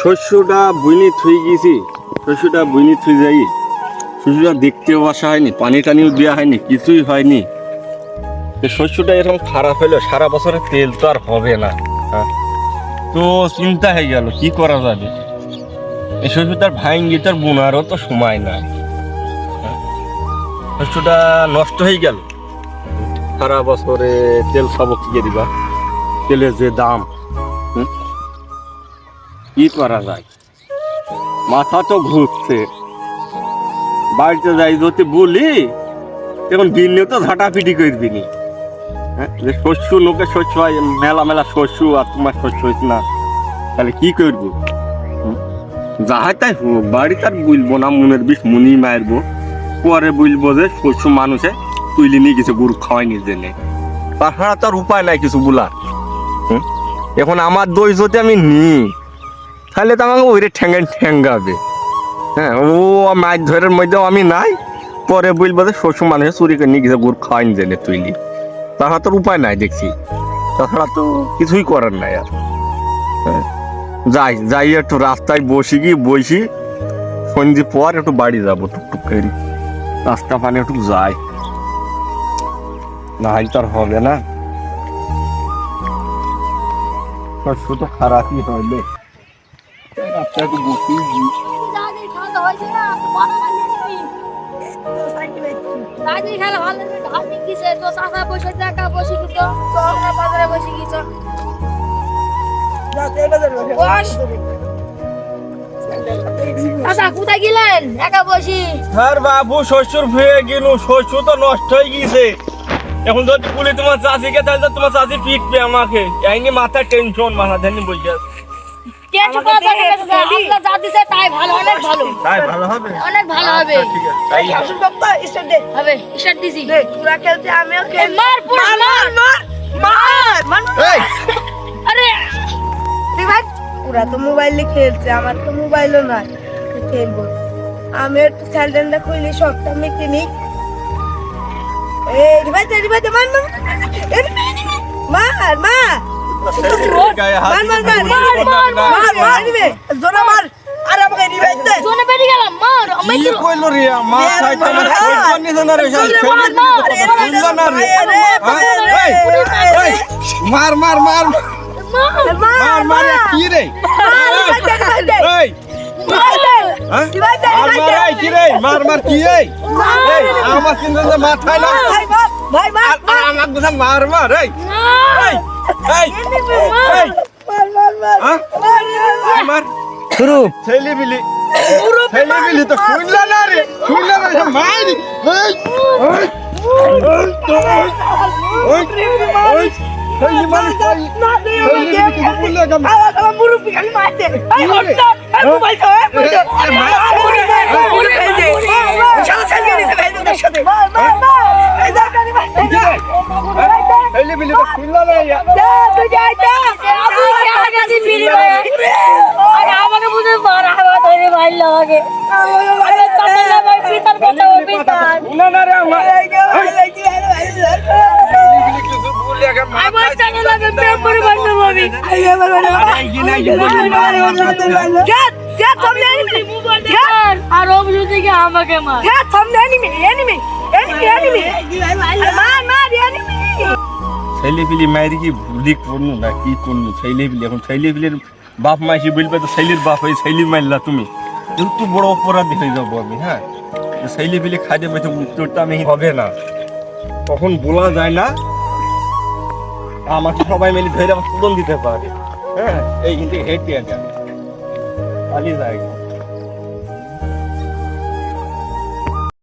শস্যটা বুইনি থুই গেছি, শস্যটা বুইনি থুই যাই, শস্যটা দেখতেও আসা হয়নি, পানি টানিও দেওয়া হয়নি, কিছুই হয়নি। শস্যটা এরকম খারাপ হলো, সারা বছরের তেল তো আর হবে না। হ্যাঁ, তো চিন্তা হয়ে গেল কি করা যাবে। এই শস্যটার ভাঙ্গি তার বোনারও তো সময় নাই। শস্যটা নষ্ট হয়ে গেল, সারা বছরে তেল সব কিনে দিবা, তেলের যে দাম, কি করা যায়, মাথা তো ঘুরছে। বাড়িতে যাই যদি বলি এখন দিনে তো ঝাঁটাপিটি করবি নি। হ্যাঁ, যে শস্য লোকের শস্য হয়, মেলা মেলা শস্য, আর তোমার শস্য হয়েছে না, তাহলে কি করবো? যাহাই তাই হোক, বাড়িতে আর বলবো না, মনের বিষ মুনি মারবো, পরে বলবো যে শস্য মানুষে তুইলি নিয়ে গেছে, গরু খাওয়াইনি জেনে। তাছাড়া তো আর উপায় নাই কিছু বলার। এখন আমার দই যদি আমি নিই, তাহলে তো আমাকে ওইরে ঠেঙ্গাবে। হ্যাঁ, ও মাছ ধরের মধ্যেও আমি নাই, পরে বলবো যে শস্য মানুষে চুরি করে নিয়ে গেছে, গরু খাওয়াইনি জেনে তুইলি। তাছাড়া তোর উপায় নাই দেখছি, তাছাড়া তো কিছুই করার নাই আর। হ্যাঁ, যাই একটু রাস্তায় বসি সন্ধ্যে পর একটু বাড়ি যাবো টুকটুক করে, রাস্তা পানি একটু যাই, না হয় তো আর হবে না। শস্য তো খারাপই হইলে, রাস্তায় একটু বসি। কোথায় গেলেন একা বসি? হ্যাঁ বাবু, শ্বশুর হয়ে গেল, শস্য তো নষ্ট হয়ে গিয়েছে। এখন যদি বলি তোমার চাষিকে, তাহলে তোমার চাষি পিটবে আমাকে। এই নিয়ে মাথা টেনশন, মাথা ধানি বসে আছে। তাই ভালো, অনেক ভালো, তাই ভালো হবে, অনেক ভালো হবে। ঠিক আছে, তাই হবে স্টার্ট দিছি। তোরা খেলতে আমিও এই মার পুরো মার। এই আরে ওরা তো মোবাইলে খেলছে, আমার তো মোবাইলও নাই, খেলবো। আমি একটু স্যান্ডেলটা খুলি, সবটা মেখে নিই। মার মার গায়ে হাত মার দিয়ে মার বলি, মার না, মার মার নিবে জোরে মার। আরে আমাকে নিবে দে। জোনে বেরি গেলাম, মার আমি কি কইলো রে, মাথায় তো আমার কইতো নিছে না রে, বুঝলো না রে। এই, মার মার মার মার মার, কি রে? এই, হ্যাঁ? মার মার, এই, কি রে? মার মার, কি এই? এই, আমার কিন্তু যে মাথায় না, ভাই মার আর আমার কথা মার মার, এই, এই, এই, এই, হ্যাঁ? মার শুরু ছেলে বিলি তো শুনলা না রে, শুনলা না রে, মারি। এই, এই, ওই ওই ছেলে মানুষ কই, ছেলে বিলি কিছু বললে কেন? আমার মুরব্বি খালি মারতে। এই হটটা, এই মোবাইল তো, এই মোবাইল তো। মুরব্বি ফেল দে। শালা সাজিয়ে নিছে ভাই তোদের সাথে। মার মার মার। এই দরকারি মারতে না। ছেলে বিলি তো শুনলা না ইয়া। যা তুই যাই যা। আবু কে গেছি বিরি ভাই। আরে আমাকে বুঝে মার হাওয়া ধরে ভাই লাগে। আরে তাহলে ভাই পিতার কথা পিতার। না না রে, আমার এই গো এই কি আরে ভাই স্যার। ছেলে বিলি কিছু বললে কেন? আমার জানা লাগে প্রেম করে বান্ধব আমি। এই আমার বাবা। এই কি নাই যে বলি না, যা যা সামনে এনিমি। মোবাইল দেখান আর অভিযোগ থেকে আমাকে মার। যা সামনে এনিমি এনিমি এনিমি এনিমি। মার মার এনিমি। ছেলে পিলি মায়ের কি ভুলি করনু না কি করনু? ছেলে পিলি এখন ছেলে পিলের বাপ মাসি বলবে তো ছেলের বাপ হয়ে ছেলে মারলা তুমি, একটু বড় অপরাধী হয়ে যাবো আমি। হ্যাঁ, ছেলে পিলি খাইতে পেতে উত্তরটা আমি হবে না, তখন বলা যায় না। আমাকে সবাই মিলে ধরে আমার তুলন দিতে পারে। হ্যাঁ, এই কিন্তু হেঁটে পালিয়ে যায়।